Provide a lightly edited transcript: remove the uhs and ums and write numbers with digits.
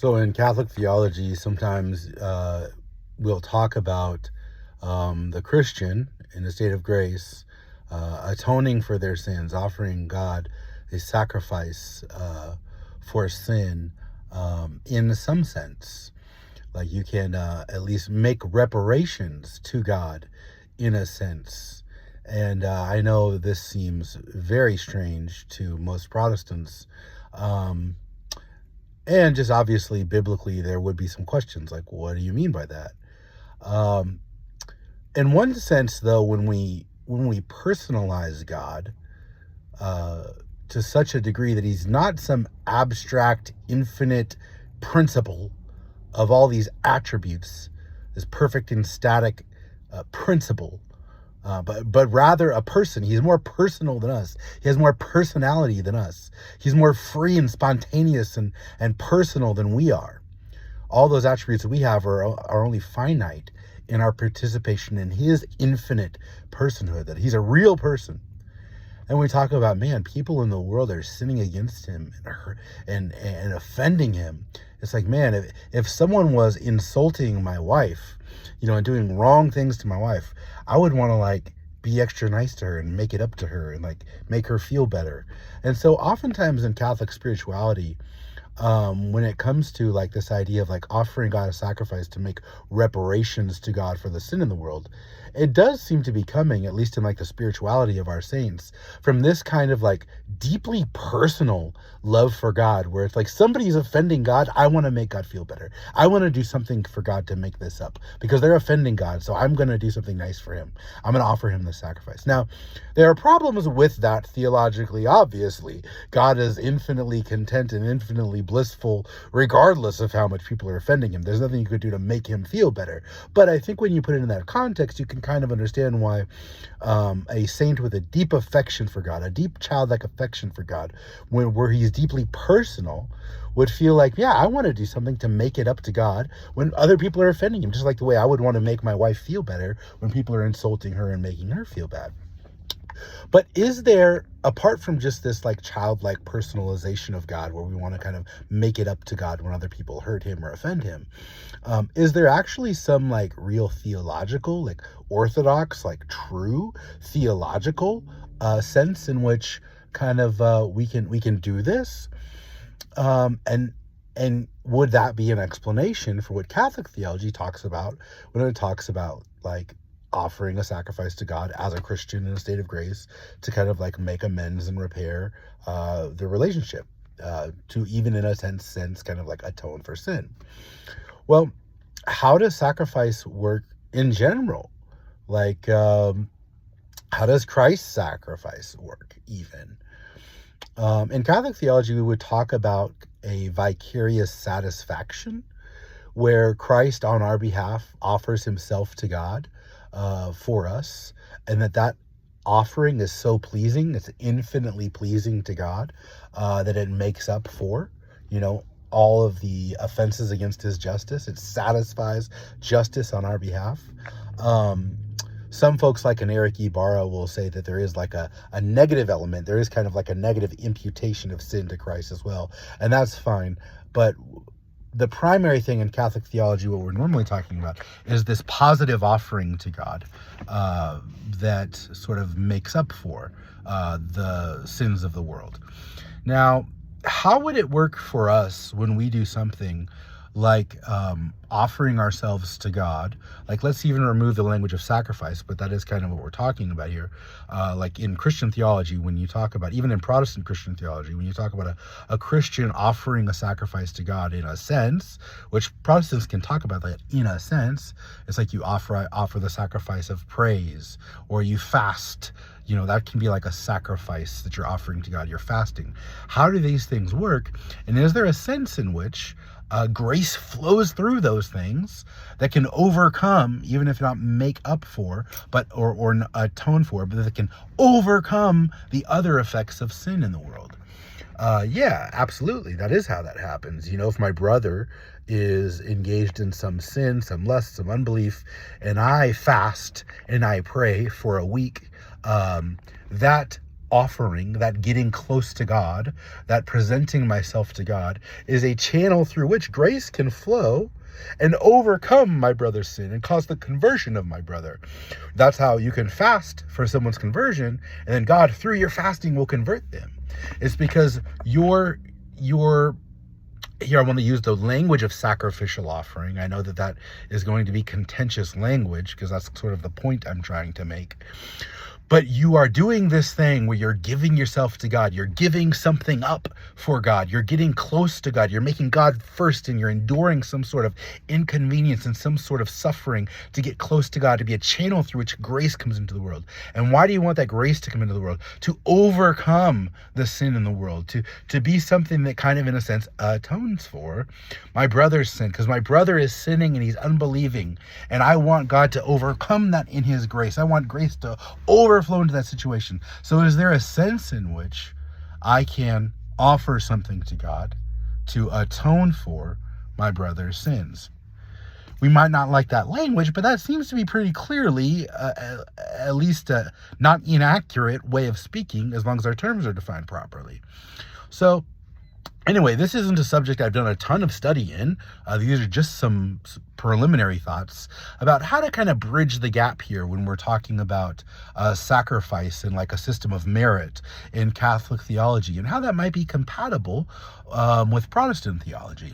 So in Catholic theology, sometimes we'll talk about the Christian in a state of grace atoning for their sins, offering God a sacrifice for sin in some sense. Like you can at least make reparations to God in a sense. And I know this seems very strange to most Protestants. Um, and just obviously biblically, there would be some questions like, what do you mean by that? Um, in one sense, though, when we personalize God uh, to such a degree that He's not some abstract, infinite principle of all these attributes, this perfect and static principle, but rather a person. He's more personal than us. He has more personality than us. He's more free and spontaneous and personal than we are. All those attributes that we have are only finite in our participation in His infinite personhood, that He's a real person. And we talk about, man, people in the world are sinning against Him and offending Him. It's like, man, if someone was insulting my wife, and doing wrong things to my wife, I would want to like be extra nice to her and make it up to her and like make her feel better. And so oftentimes in Catholic spirituality, when it comes to like this idea of like offering God a sacrifice to make reparations to God for the sin in the world, it does seem to be coming, at least in like the spirituality of our saints, from this kind of like deeply personal love for God, where it's like somebody's offending God, I want to make God feel better. I want to do something for God to make this up because they're offending God, so I'm going to do something nice for Him. I'm going to offer Him the sacrifice. Now, there are problems with that theologically, obviously. God is infinitely content and infinitely blissful, regardless of how much people are offending Him. There's nothing you could do to make Him feel better. But I think when you put it in that context, you can kind of understand why a saint with a deep affection for God, a deep childlike affection for God, where He's deeply personal, would feel like, yeah, I want to do something to make it up to God when other people are offending Him, just like the way I would want to make my wife feel better when people are insulting her and making her feel bad. But is there, apart from just this like childlike personalization of God, where we want to kind of make it up to God when other people hurt Him or offend Him, is there actually some like real theological, like orthodox, like true theological sense in which kind of we can do this? And would that be an explanation for what Catholic theology talks about when it talks about like offering a sacrifice to God as a Christian in a state of grace to kind of like make amends and repair the relationship, to even in a sense kind of like atone for sin? Well, how does sacrifice work in general? Like, how does Christ's sacrifice work even? In Catholic theology, we would talk about a vicarious satisfaction where Christ on our behalf offers Himself to God for us, and that offering is so pleasing, it's infinitely pleasing to God, that it makes up for, all of the offenses against His justice. It satisfies justice on our behalf. Some folks like an Eric Ibarra will say that there is like a negative element. There is kind of like a negative imputation of sin to Christ as well. And that's fine. But the primary thing in Catholic theology, what we're normally talking about, is this positive offering to God that sort of makes up for the sins of the world. Now, how would it work for us when we do something like offering ourselves to God? Like, let's even remove the language of sacrifice, but that is kind of what we're talking about here. Like in Christian theology, when you talk about, even in Protestant Christian theology, when you talk about a Christian offering a sacrifice to God in a sense, which Protestants can talk about that in a sense, it's like you offer the sacrifice of praise, or you fast. That can be like a sacrifice that you're offering to God. You're fasting. How do these things work? And is there a sense in which grace flows through those things that can overcome, even if not make up for, but or atone for, but that can overcome the other effects of sin in the world? Yeah, absolutely. That is how that happens. If my brother is engaged in some sin, some lust, some unbelief, and I fast and I pray for a week, that offering, that getting close to God, that presenting myself to God, is a channel through which grace can flow and overcome my brother's sin and cause the conversion of my brother. That's how you can fast for someone's conversion, and then God, through your fasting, will convert them. It's because your here I want to use the language of sacrificial offering. I know that that is going to be contentious language because that's sort of the point I'm trying to make. But you are doing this thing where you're giving yourself to God. You're giving something up for God. You're getting close to God. You're making God first, and you're enduring some sort of inconvenience and some sort of suffering to get close to God, to be a channel through which grace comes into the world. And why do you want that grace to come into the world? To overcome the sin in the world, to be something that kind of, in a sense, atones for my brother's sin, because my brother is sinning and he's unbelieving. And I want God to overcome that in his grace. I want grace to overflow into that situation. So is there a sense in which I can offer something to God to atone for my brother's sins? We might not like that language, but that seems to be pretty clearly, at least a not inaccurate way of speaking, as long as our terms are defined properly. So anyway, this isn't a subject I've done a ton of study in. These are just some preliminary thoughts about how to kind of bridge the gap here when we're talking about sacrifice and like a system of merit in Catholic theology, and how that might be compatible with Protestant theology.